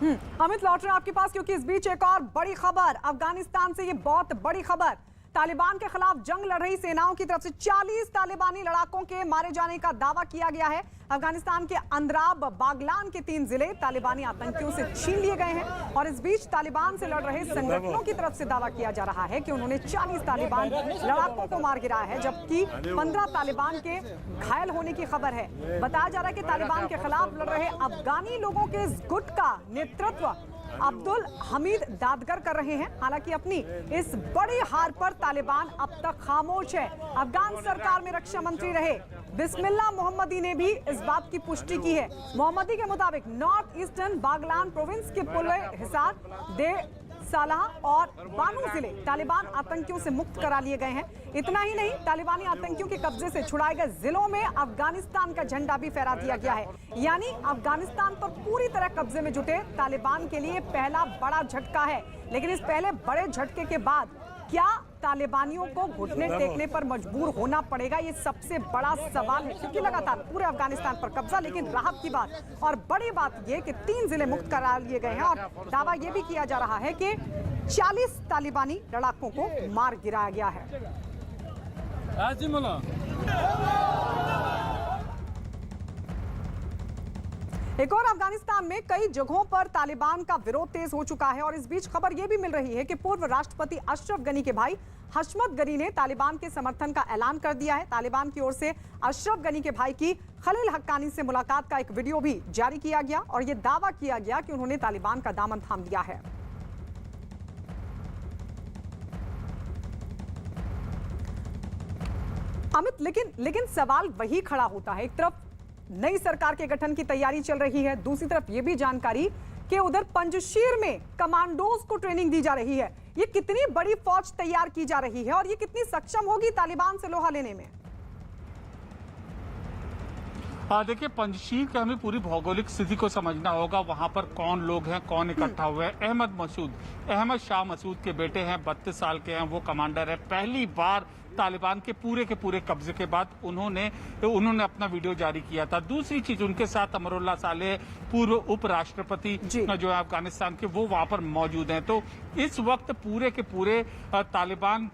अमित, लौट रहे हैं आपके पास क्योंकि इस बीच एक और बड़ी खबर अफगानिस्तान से, ये बहुत बड़ी खबर। तालिबान के खिलाफ जंग लड़ रही सेनाओं की तरफ से 40 तालिबानी लड़ाकों के मारे जाने का दावा किया गया है। अफगानिस्तान के अंद्राब बागलान के 3 जिले तालिबानी आतंकियों से छीन लिए गए हैं और इस बीच तालिबान से लड़ रहे संगठनों की तरफ से दावा किया जा रहा है कि उन्होंने 40 तालिबान लड़ाकों को मार गिराया है, जबकि 15 तालिबान के घायल होने की खबर है। बताया जा रहा है कि तालिबान के खिलाफ लड़ रहे अफगानी लोगों के इस गुट का नेतृत्व अब्दुल हमीद दादगर कर रहे हैं। हालांकि अपनी इस बड़ी हार पर तालिबान अब तक खामोश है। अफगान सरकार में रक्षा मंत्री रहे बिस्मिल्लाह मोहम्मदी ने भी इस बात की पुष्टि की है। मोहम्मदी के मुताबिक नॉर्थ ईस्टर्न बागलान प्रोविंस के पुल हिसार, दे सालाह और बानू जिले तालिबान आतंकियों से मुक्त करा लिए गए हैं। इतना ही नहीं, तालिबानी आतंकियों के कब्जे से छुड़ाए गए जिलों में अफगानिस्तान का झंडा भी फहरा दिया गया है। यानी अफगानिस्तान पर पूरी तरह कब्जे में जुटे तालिबान के लिए पहला बड़ा झटका है। लेकिन इस पहले बड़े झटके के बाद क्या तालिबानियों को घुटने टेकने पर मजबूर होना पड़ेगा, ये सबसे बड़ा सवाल है, क्योंकि लगातार पूरे अफगानिस्तान पर कब्जा। लेकिन राहत की बात और बड़ी बात ये कि 3 जिले मुक्त करा लिए गए हैं और दावा ये भी किया जा रहा है कि 40 तालिबानी लड़ाकों को मार गिराया गया है। एक और अफगानिस्तान में कई जगहों पर तालिबान का विरोध तेज हो चुका है और इस बीच खबर यह भी मिल रही है कि पूर्व राष्ट्रपति अशरफ गनी के भाई हशमत गनी ने तालिबान के समर्थन का ऐलान कर दिया है। तालिबान की ओर से अशरफ गनी के भाई की खलील हक्कानी से मुलाकात का एक वीडियो भी जारी किया गया और यह दावा किया गया कि उन्होंने तालिबान का दामन थाम लिया है। अमित, लेकिन सवाल वही खड़ा होता है। एक तरफ नई सरकार के गठन की तैयारी चल रही है, दूसरी तरफ यह भी जानकारी कि उधर पंजशीर में कमांडोज को ट्रेनिंग दी जा रही है। ये कितनी बड़ी फौज तैयार की जा रही है और ये कितनी सक्षम होगी तालिबान से लोहा लेने में? देखिए, पंजशीर की हमें पूरी भौगोलिक स्थिति को समझना होगा। वहां पर कौन लोग हैं, कौन इकट्ठा हुए हैं। अहमद शाह मसूद के बेटे हैं, 32 साल के हैं, वो कमांडर है। पहली बार तालिबान के पूरे कब्जे के बाद उन्होंने अपना वीडियो जारी किया था। दूसरी चीज, उनके साथ अमरुल्लाह सालेह पूर्व उपराष्ट्रपति जो है अफगानिस्तान के, वो वहां पर मौजूद हैं। तो इस वक्त पूरे तालिबान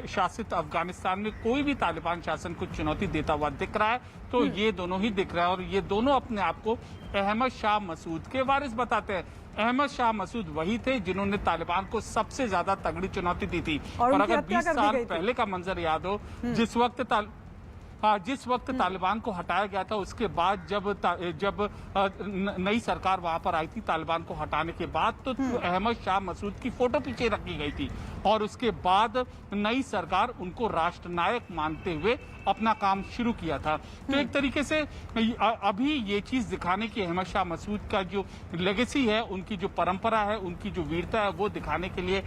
शासित अफगानिस्तान में कोई भी तालिबान शासन को चुनौती देता हुआ दिख रहा है तो ये दोनों ही दिख रहा है और ये दोनों अपने आप को अहमद शाह मसूद के वारिस बताते हैं। अहमद शाह मसूद वही थे जिन्होंने तालिबान को सबसे ज्यादा तगड़ी चुनौती दी थी। और अगर 20 साल पहले का मंजर याद हो, जिस वक्त तालिबान को हटाया गया था, उसके बाद जब नई सरकार वहां पर आई थी तालिबान को हटाने के बाद, तो अहमद शाह मसूद की फोटो पीछे रखी गई थी और उसके बाद नई सरकार उनको राष्ट्रनायक मानते हुए अपना काम शुरू किया था। तो एक तरीके से अभी ये चीज दिखाने की अहमद शाह मसूद का जो लेगेसी है, उनकी जो परंपरा है, उनकी जो वीरता है, वो दिखाने के लिए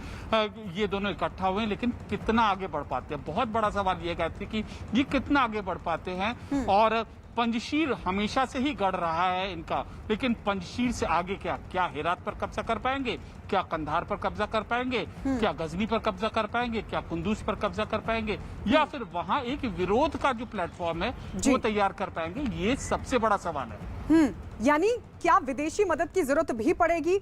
ये दोनों इकट्ठा हुए। लेकिन कितना आगे बढ़ पाते हैं, बहुत बड़ा सवाल ये कहते हैं कि ये कितना आगे बढ़ पाते हैं। और पंजशीर हमेशा से ही गढ़ रहा है इनका, लेकिन पंजशीर से आगे क्या हेरात पर कब्जा कर पाएंगे, क्या कंधार पर कब्जा कर पाएंगे, क्या गजनी पर कब्जा कर पाएंगे, क्या कुंदूज पर कब्जा कर पाएंगे, या फिर वहां एक विरोध का जो प्लेटफॉर्म है वो तैयार कर पाएंगे, ये सबसे बड़ा सवाल है। यानी क्या विदेशी मदद की जरूरत भी पड़ेगी